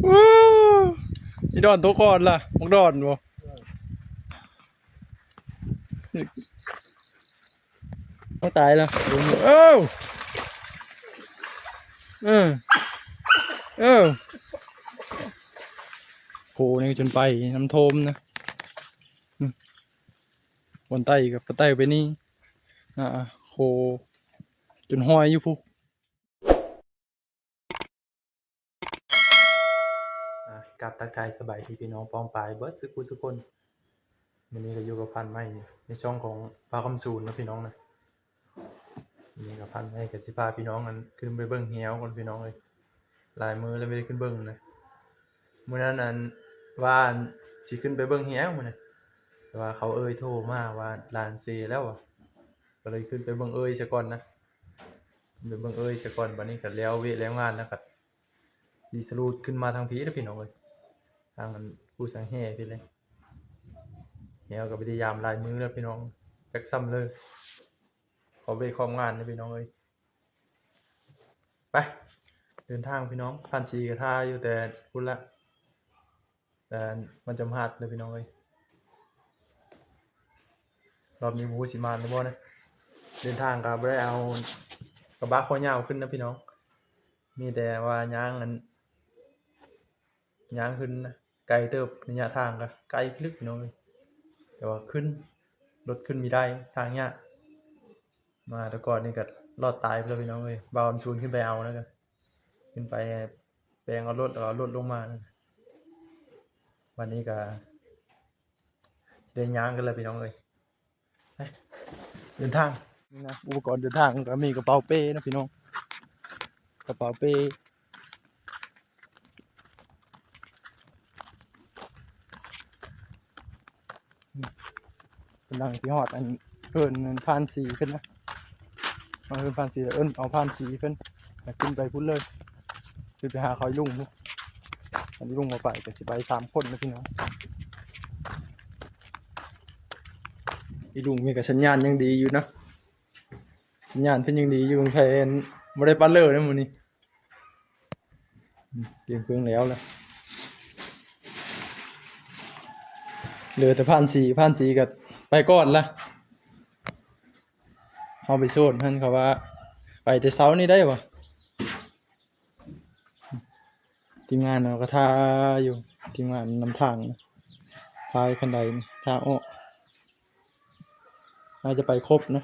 อีดอนตัวก่อนล่ะมักดอนบ่ต้องตายแล้วเอ้าเออโคนี่จนไปน้ำโทมนะบนไตกับปะไตไปนี่โคจนห้อยอยู่พุกับทักทายสบายที่พี่น้องปองปลายเบิร์ดสุกุสุคนวันนี้ก็อยู่กับพันไม้ในช่องของปลาคำสูนนะพี่น้องนะนี่กับพันไม้กับสิพาพี่น้องกันขึ้นไปเบิ้งเหี้ยวคนพี่น้องเลยหลายมือแล้วไม่ได้ขึ้นเบิ้งนะเมื่อนั้นว่าสิขึ้นไปเบิ้งเหี้ยวมันนะแต่ว่าเขาโทรมาว่าลานเซแล้วอ่ะก็เลยขึ้นไปเบิ้งซะก่อนนะไปเบิ้งซะก่อนวันนี้ก็แล้วเวทแล้วงานนะครับดีสรูดขึ้นมาทางพีนะพี่น้องเลยทางมันผู้สังเห่พี่เลยเหี้ยวกับพยายามลายมือแล้วพี่น้องแบ็กซัมเลยขอเวทความงานนะพี่น้องเลยไปเดินทางพี่น้องพันสีกระทาอยู่แต่พุ่นละแต่มันจำหัดเลยพี่น้องเลยรอบนี้บูสิมานหรือบ่นะเดินทางกับได้เอากระบะข้อยาวขึ้นนะพี่น้องมีแต่ว่าย่างขึ้นนะไกลเติบระยะทางก็ไกลลึกพี่น้องเลยแต่ว่าขึ้นรถขึ้นมีได้ทางเนี้ยมาแต่ก่อนนี่ก็รอดตายไปแล้วพี่น้องเลยบาวชูนขึ้นไปเอานะกันขึ้นไปแปลงเอารถลงมานะวันนี้ก็เดินย่างกันเลยพี่น้องเลยเดินทางนี่นะอุปกรณ์เดินทางก็มีกระเป๋าเป้นะพี่น้องกระเป๋าเป้กำลังสีหอดอันเอิญผ่านสีขึ้นนะเอาเอิญผ่านสีเอิญเอาผ่านสีขึ้นขึ้นไปพุ่นเลยขึ้นไปหาคอยลุงพวกอันนี้ลุงมาไปแต่สิไป3 คนนะพี่น้องอีลุงมีกับสัญญาณยังดีอยู่นะสัญญาณเพิ่นยังดีอยู่แทนไม่ได้ปัลเลอร์นะมื้อนี้เตรียมเครื่องแล้วล่ะเหลือแต่ผ่านสีกับไปก่อนละเอาไปโซนท่านเขาว่าไปแต่เช้านี่ได้ปะทีมงานเราก็ท่าอยู่ทีมงานนำทางนะพายคันใดท่าอ้อน่าจะไปครบนะ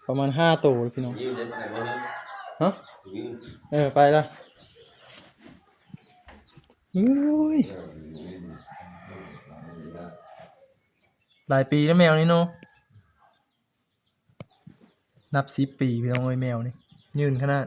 ประมาณ5 ตัวพี่น้องฮะไปละหลายปีแล้วแมวนี่เนาะนับ10 ปีพี่น้องแมวนี่ยืนขนาด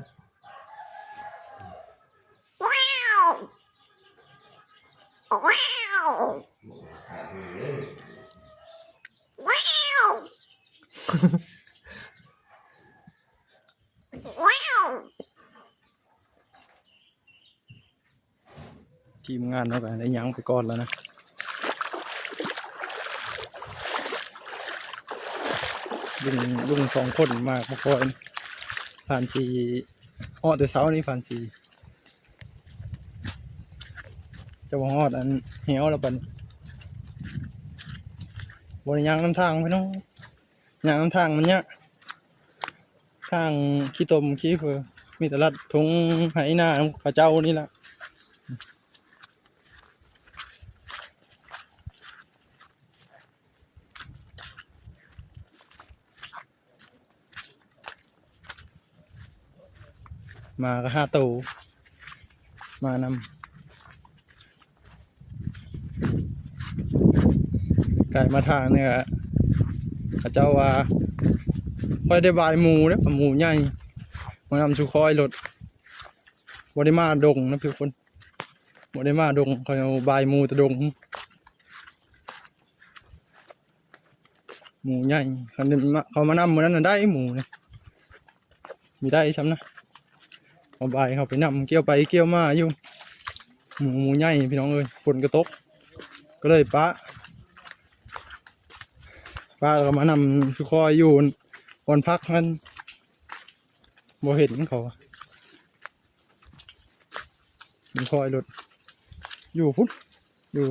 ทีมงานเราก็ได้ยั้งไปก่อนแล้วนะลุง2 คนมาพอคอยผ่านสีฮอดแต่เช้านี้ผ่านสีจะว่าฮอดอันเหี่ยวแล้วปันบริยังน้ำทางพี่น้องยางน้ำทางมันเนี้ยทางขี้ตมขี้เฟือมีแต่ลัดทงไหหน้าพระเจ้านี่แหละมาก็5 ตัวมานำไก่มาทางเนี่ยพระเจ้าว่าค่อยได้บายหมูเนี่ยหมูใหญ่มานำชูคอยรถบริมาดงนะพี่คนบริมาดงเขาเอาบายหมูตะดงหมูใหญ่เขามานำเหมือนนั้นได้หมูเนี่ยมีได้ซ้ำนะเอาใบเขาไปนำเกี่ยวไปเกี่ยวมาอยู่หมูใหญ่พี่น้องฝนกระตกก็เลยป้าก็มานำคือคอยอยู่วันพักมันบ่เห็นเขามันคอยรถ อยู่พุ่นอยู่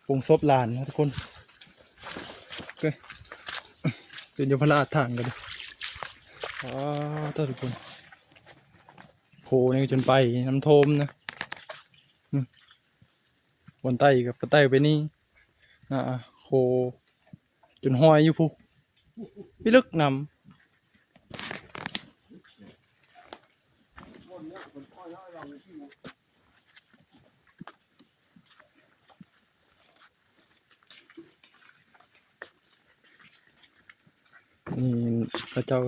ปงซบลานนะทุกคนโอเคเป็นยมพราชทางกันเลยทุกคนโคนี่จนไปน้ำโทมนะบนใต้กับใต้ไปนี่โคจนห้อยอยู่ผู้พี่ลึกนำนี่พระเจ้า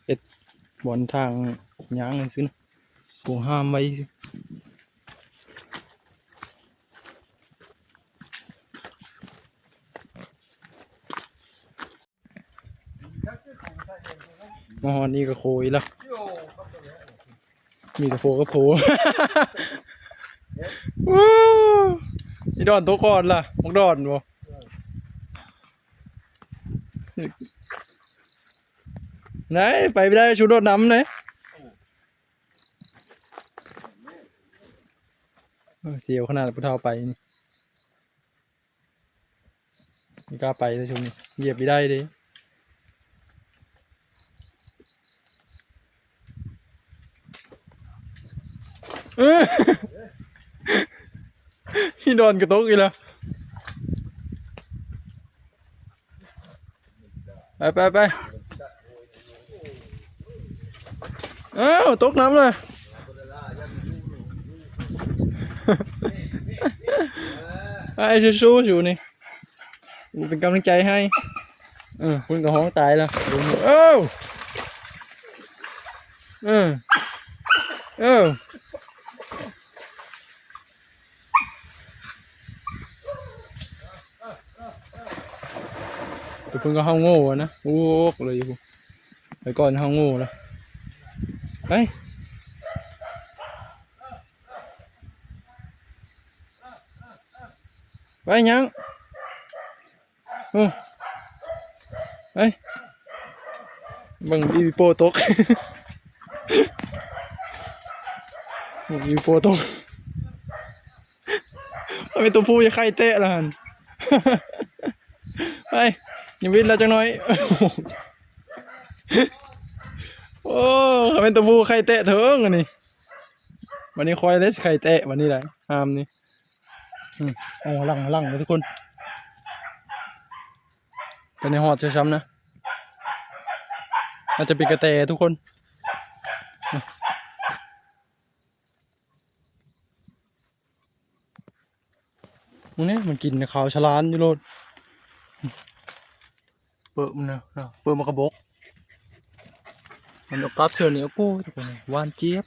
เอ็ดบนทางย้างเลยสินะปูห้ามไว้มอนี่ก็โคยละมีแต่โฟก็โคนี่ดอนตัวก่อนล่ะมักดอนบ่ไหนไปไม่ได้ชูโดดน้ำเลยเสียวขนาดพุทธาไปนี่กล้าไปเลยชุมนี่เหยียบไม่ได้ดิพี่โดนกระตุกอีกแล้วไปอ้าวตกน้ำเลยไอ้สู้ๆอยู่นี่เป็นกำลังใจให้คุณกับห้องตายแล้วแต่เพิ่งก็ห้องโง่นะโอ้เลยอยู่ไปก่อนห้องโง่แล้วไปยังบังบีโปตกบีโปตกไม่ตัวผู้จะไข่เตะละหันไปยังวิ่งแล้วจังน้อยโอ้เป็นตัวผู้ไข่เตะเถิงอันนี้วันนี้คอยเลสไข่เตะวันนี้แหละห้ามนี่โอ้ลังเลยทุกคนเป็นในหอดช้ำๆนะน่าจะเป็นกระแตทุกคนนี่มันกินข้าวฉลานอยู่โลดเปิดมันนะเปิดมากระบอกมันเอาตัดเชือกนี่กูทุกคนหวานเจี๊ยบ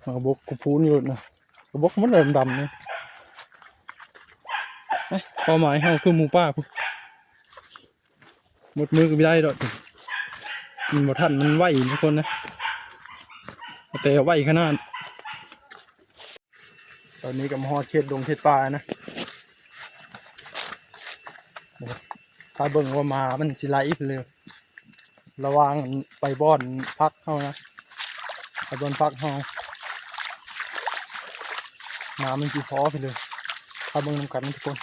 มากระบอกกูพูนอยู่นะกระบอกมันดำเนี่ยเป้าหมายเขาคือหมูป่าพูหมดมือก็ไม่ได้ดอกมันหมดทันมันไหวทุกคนนะแต่ไหวขนาดตอนนี้กับฮอดเขตดงเขตป่านะถ้าเบิ่งว่ามามันสิไลฟ์เลยระวังไปบ่อนพักเขานะไปบ่อนพักเขาน้ำมันจีพอไปเลยถ้าเบิ่งน้ำกันทุกคน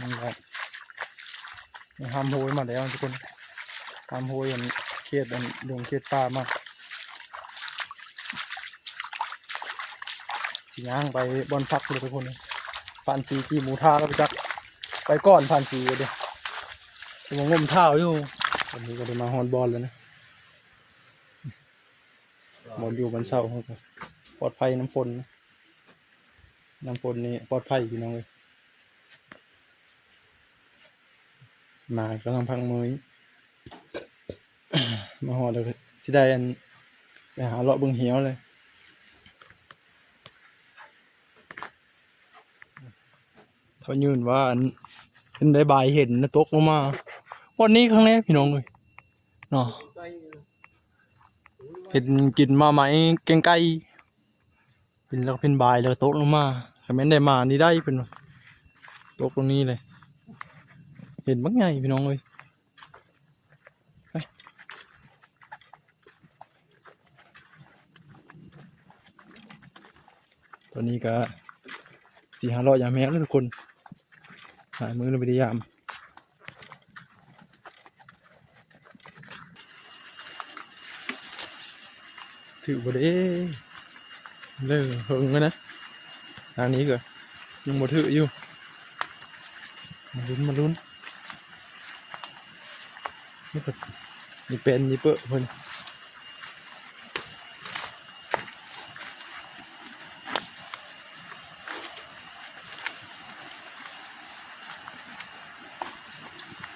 นี่แหละห้ามโหยมาแล้วทุกคนห้ามโหยอย่างเขตดงเขตป่ามาย่างไปบอนพักเลยทุกคนผ่านสีที่หมูท่าก็ไปจักไปก่อนผ่านสีเดี๋ยวมางมเท้าอยู่วันนี้ก็ได้มาฮอนบอลแล้วนะบอลอยู่บนเสาปลอดภัยน้ำฝนนี่ปลอดภัยพี่น้องเลยมากำลังพังมือมาฮอดเลยสิได้อันไปหาเลาะเบิ่งเหี้ยวเลยเขายืนว่าเป็นได้บายเห็นนะตกลงมาวันนี้ครั้งแรกพี่น้องเลยเนาะเห็นกินมาไหมแกงไก่เป็นแล้วเป็นบายแล้วตกลงมาแต่ไม่ได้มานี่ได้เป็นตกตรงนี้เลยเห็นบักใหญ่พี่น้องเลย อนนี้ก็400-500ยามแห้งแล้วทุกคนหายมือเลยพยายามถือบ่ได้เลิกเฮิงแล้วนะทางนี้ก็ยังบ่ถืออยู่มาลุ้นนี่ก็นี่เป็นนี่เปิ้ลเพิ่น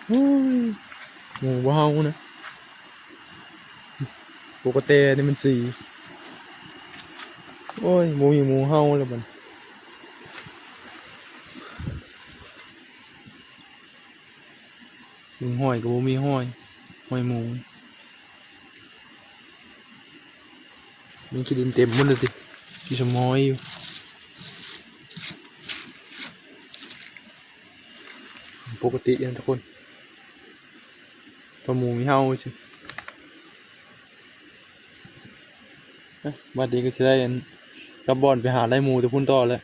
โอ้ยหมูบ่เฮานะปกตินี่มันสีโอ้ยหมูอยู่หมูเฮาแล้วมันหมูห้อยก็บ่มีห้อยหมูมีขี้ดินเต็มหมดเลยสิมีสมอยอยู่ปกตินะทุกคนตัวหมูมีเฮาสิบัดนี้ก็จะได้กลับบอนไปหาได้หมูตัวพุ่นต่อแล้ว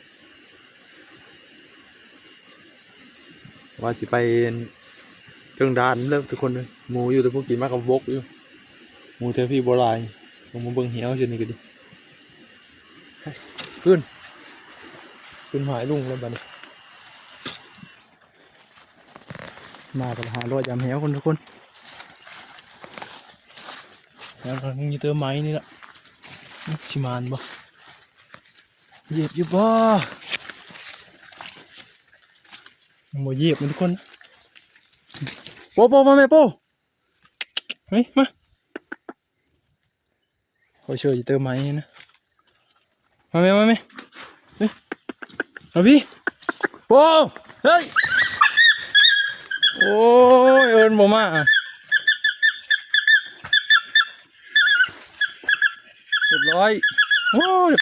ว่าสิไปเครื่องดานเลิกทุกคนเลยหมูอยู่แต่พวกกินมากกับบกอยู่หมูเทพี่โบราณลงมาเบิ่งเหี้ยวเช่นนี้ก็ดีขึ้นหายลุงแล้วบัดนี้มากัน500ยามแหวคนทุกคนแล้วก็มีเติมไม้นี่ละชิมานบ่เหยียบอยู่บ่บ่เหยียบมันทุกคนโป๊มาแม่โป๊เฮ้ยมาเขาเชื่อจะเติมไม้นะมาแม่เฮ้ยเอาพี่โป๊เฮ้ยโอ้ยเอิญบ่มาเรียบร้อยโอ้ย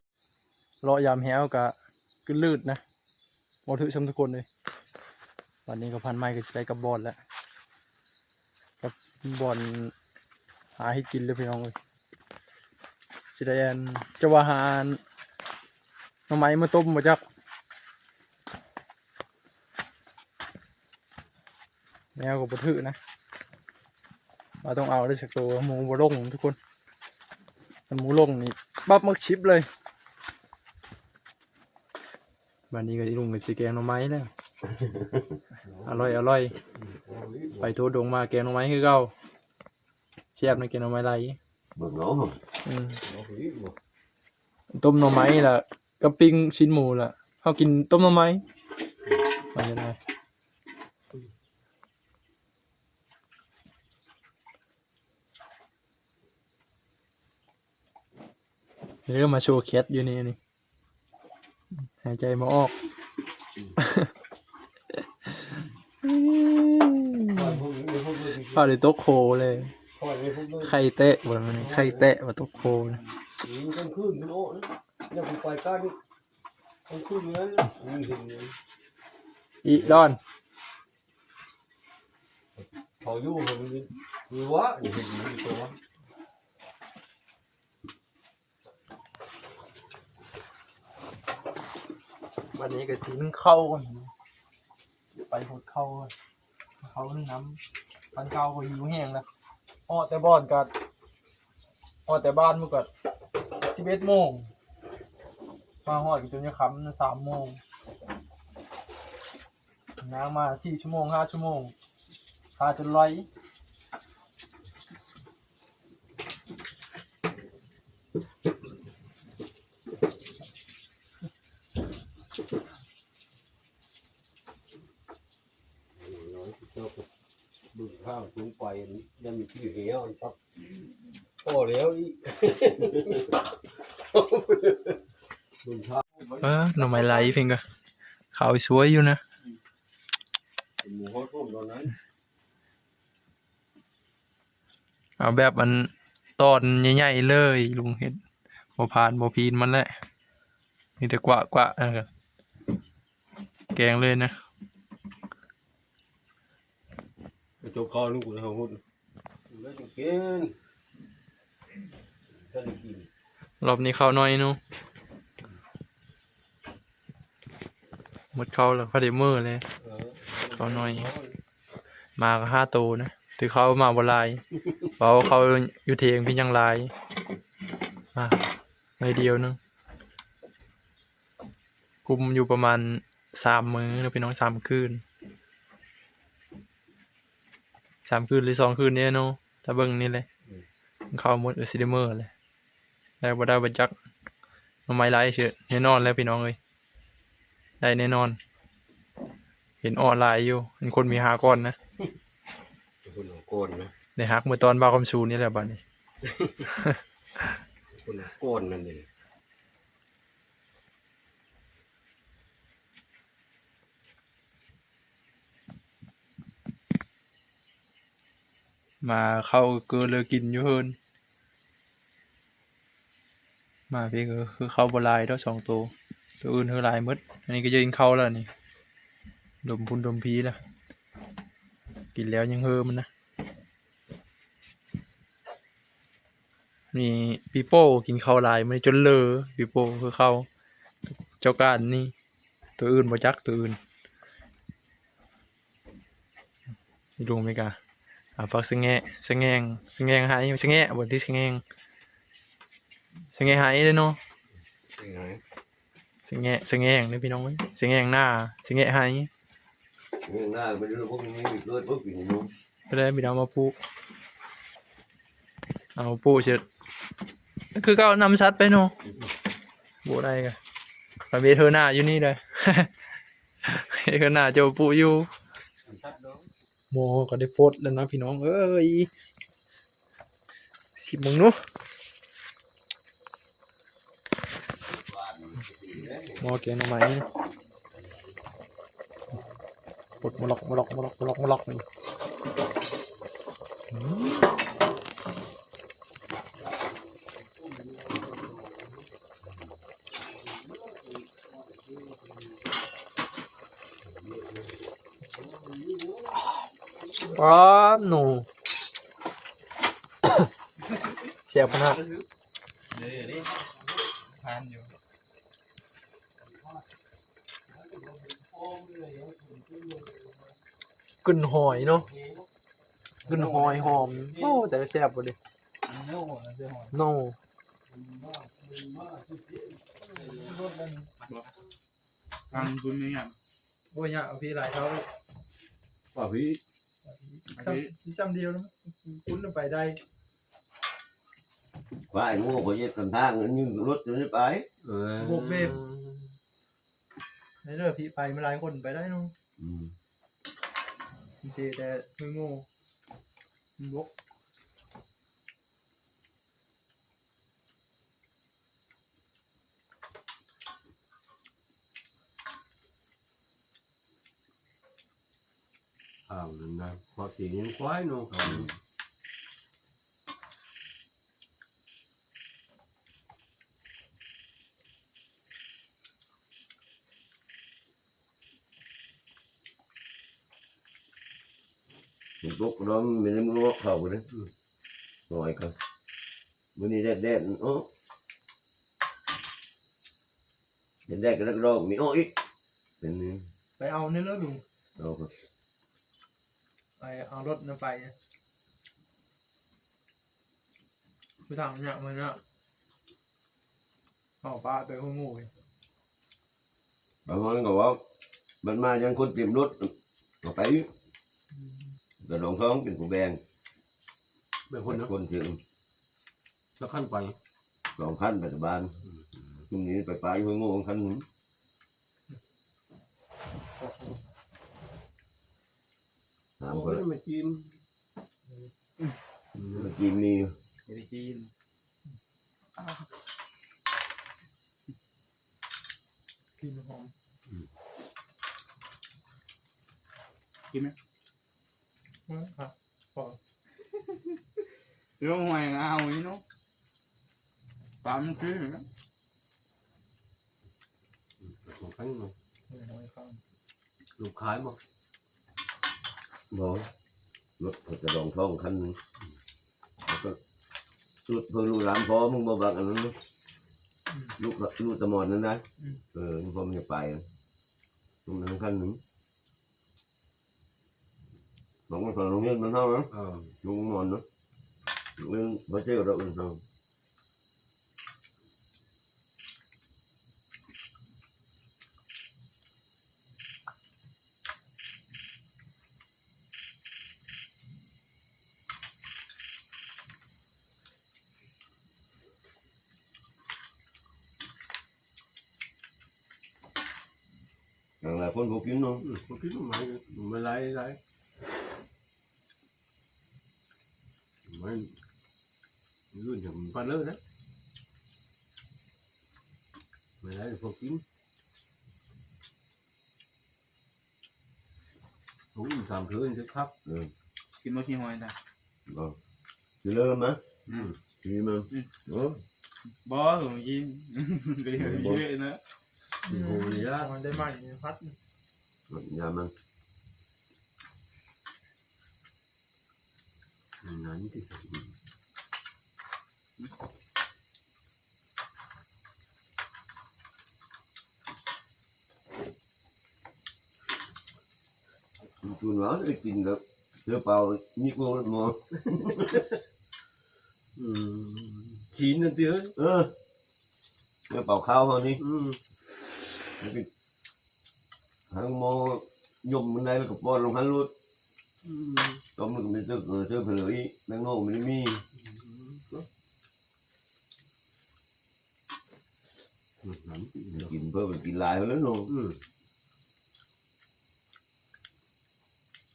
รอยามแหวกะขึ้นลืดนะหมดทุกชมทุกคนเลยวันนี้ก็พันไม้ก็จะได้กับบอลแล้วกับบอลหาให้กินเลยพี่น้องเลยสิได้จะว่าหาหน่อไม้มาต้มมาจักแมวกับปลาถือนะเราต้องเอาได้สักตัวหมูบลงทุกคนหมูลงนี่บับมักชิปเลยวันนี้ก็ลุงกับสีแกงหน่อไม้แล้วอร่อยไปโทษดงมาแกงหน่อไม้คือเก่าเชียบในแกงหน่อไม้ไรต้มหน่อไม้ล่ะกับปิ้งชิ้นหมูล่ะเขากินต้มหน่อไม้ไปเลยเริ่มมาโชว์แคทอยู่นี่หายใจมาออกพาเลยโต๊ะโคเลยไข่เตะบนมันไข่เตะมาโต๊ะโคนะอีดอนพออยู่มันมีวะอยู่ที่นี่ตัววันนี้ก็สินเข้ากันไปหดเข้านึ่งน้ำปันเก่าก็หิวแห้งแล้วอ้อแต่บ้านกัดอ้อแต่บ้านเมื่อกัด11 โมงมาหอดจนจะค่ำ3 โมงน้ำมา4 ชั่วโมง5 ชั่วโมงพาจนไหลบึงข้าวสูงไปยังมีที่เหวครับพอแล้วอีบึงข้าวหน่อไม้ไหลเพียงก็ขาวสวยอยู่นะหมูเขาต้มตอนนั้นเอาแบบมันตอนใหญ่ๆเลยลุงเห็ดบ่ผ่านบ่พีนมันแหละมีแต่กวะนะครับแกงเลยนะโจกคอลูกเลยเขาหุ่นแล้วจะกินจะได้กินรอบนี้ข้าวน้อยนู้ หมดเข้าแล้วเขาได้มือเลย เออ เขาหน่อย มาก็5 ตัวนะถือเขามาบ่หลายเพราะเขาอยู่เทียงพี่ยังหลายมาในเดียวนึงคุมอยู่ประมาณ3 มื้อแล้วพี่น้อง3 คืน3 คืนหรือ2 คืนเนี่ยเนาะถ้าเบิ่งนี่เลยเข้าหมดซิเดเมอร์เลยได้บ่ได้บ่จักหน่อไม้หลายเฉยแน่นอนแล้วพี่น้องเอ้ยได้แน่นอน เห็นออนไลน์อยู่เห็นคนมีหาก้อนนะ คนของโกนนะ ในฮักเมื่อตอนบ่าวคำชูนี่แหละบัดนี้ คนของโกนนั่นเอง มาเข้าเกินเลยกินอยู่เฮินมาพี่ก็คือเข้าบ่หลายเท่า2 ตัวตัวอื่นเท่าหลายหมดอันนี้ก็จะกินเข้าแล้วนี่ดมพุ่นดมพีแล้วกินแล้วยังเฮิมันนะนี่ปีโป้กินข้าวหลายมันจนเลอปีโป้คือเข้าเจ้าการนี่ตัวอื่นบ่จักตัวอื่นนี่ดูไหมกะฟักสะแงะสะแงงสะแงงหายสะแงะบนที่สะแงงสะแงะหายเลยเนาะ ยังไง สะแงะสะแงงนี่พี่น้องเอ้ยสะแงงหน้าสะแงะหาย ยังหน้าไม่รู้พวกนี้มีเกิดพวกกินนู้น ก็ได้พี่น้องมาปลูกเอาปลูกเสร็จคือก็เอานำซัดไปเนาะปลูกได้กะตอนเบเธอหน้าอยู่นี่เลย เธอหน้าเจ้าปลูกอยู่ ชัดเนาะ โมก็ได้โพสต์แล้วนะพี่น้องเอ้ยสิมึงเนาะหมอแกงหน่อไม้ปลดมาล็อกนี่อืมอ้าวหนู แซ่บขนาด นี่ทานอยู่ กลิ่นหอยเนาะกลิ่นหอยหอมโอ้แต่แซ่บบ่ดิโน่ ทางคุณนี่อ่ะ โอ้ยเนี่ยพี่หลายเท่า ว่าพี่ จำเดียวนะคุ้นไปได้ ว่าไอ้งูเขาเย็ดกันทางนี่รถจะได้ไปบวกเบบในเรื่องพี่ไปมาหลายคนไปได้เนาะจริงแต่ไม่โง่บวก นั่นนะพอตีนี้ควายเนาะlúc đó mình mới ngó khẩu đấy rồi cơ bữa nay đẹp đẹp ó đẹp đẹp cái đất đó mình ôi ไปเอาในรถลุง đâu cơ ไปเอารถนั่นไปไปทางเนี่ยมันเนี่ยเอาปลาไปหัวงู bà nói ngồi bên mai dân con tìm đốt nó phải rồi đồng không tìm của bèn เป็นคนเนาะ con chuyện แล้วขั้นไป còn khăn phải bàn nhưng nghĩ phải phải hơi ngô khăn làm โอ้ cái ยมาจีน chim đi ไม่ได้จีน กลิ่นหอม กินไหม ครับพอ เรื่องหวยงเอาอย่างนี้เนาะตามคือนะ còn khăn mà ไม่น้อยข้าง lục khái mà đó lục phảiจะดองท้องคันนึงแล้วก็สุดเพิ่งรู้ร้านพอมึงมาบักอันนั้นลูกตะมอนนั่นนะมึงพอมึงจะไป ตรงนั้นขั้นหนึ่งบางคนฝั่งโรงเรียนมันเท่านะลุงนอนนะเรื่องมาเจอเราอื่นเราอย่างไรคนพวกกินเนาะ có cái mà lấy mà luôn chẳng phát lớn đấy mà lấy được một kín cũng làm thứ anh sẽ khắp กินบ่ขี้หอยได้ vâng chỉ lơ mà chỉ mà đó บ่ผมกินก็เดี๋ยวเยอะนะ hồ gì đó มันได้ไหมพัด nhà mà ngắn thì tôi nói cái chuyện đó chưa bao nhiêu cô mà chín lên tiếng chưa bao khao hơn đi cái hàng mò nhôm bên đây là cục bò lòng hắn luôn tôm được mình chưa phải lưỡi đang ngô mình miกินเพิ่มกินลายแล้วเนาะ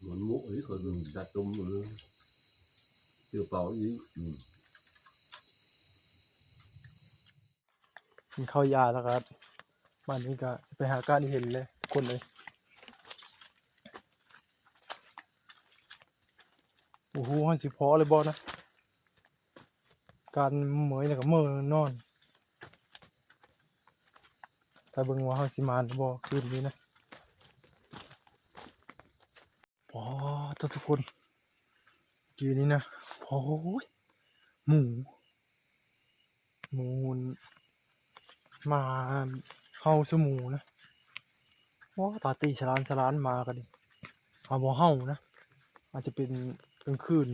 muốn mũ ấy còn đừng đặt tôm nữa chưa có gì กินข้าวยาแล้วครับบ้านนี้ก็ไปหาการเห็นเลยทุกคนเลยโอ้โหให้สิพอเลยบอนะการเหมยเนี่ยก็เมื่อนอนแต่เบิ่งว่าเขาสิมานบ่คืนนี้นะอ๋อทุกคนคืนนี้นะโอ้ยหมูมาเฮาสมูนะว้าปาร์ตี้ฉลานมากันดิเอาบ่เฮานะอาจจะเป็นกลางคืน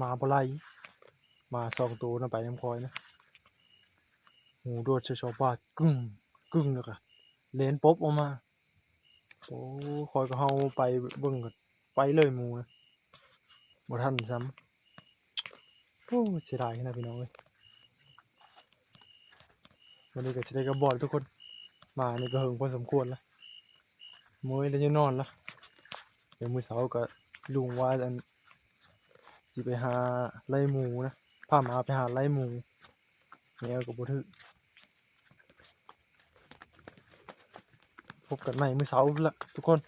มาบ่ไล่มา2 ตัวนะไปน้ำคอยนะหมูโดดชาวบ้านกึ่งแล้วก็เลนป๊บออกมาโอ้คอยก็เฮาไปเบิ่งก็ไปเลยหมูนะบ่ทันซ้ำโอ้เสียดายนะพี่น้องเอ้ยวันนี้ก็สิได้กับบอดทุกคนมานี่ก็เฮิงพอสมควรละมื้อแล้วจะนอนละเดี๋ยวมื้อเช้าก็ลุงว่าอันสิไปหาไล่หมูนะพาหมาไปหาไล่หมูแมวก็บ่ถึกพบกันใหม่มื้อเช้าละทุกคน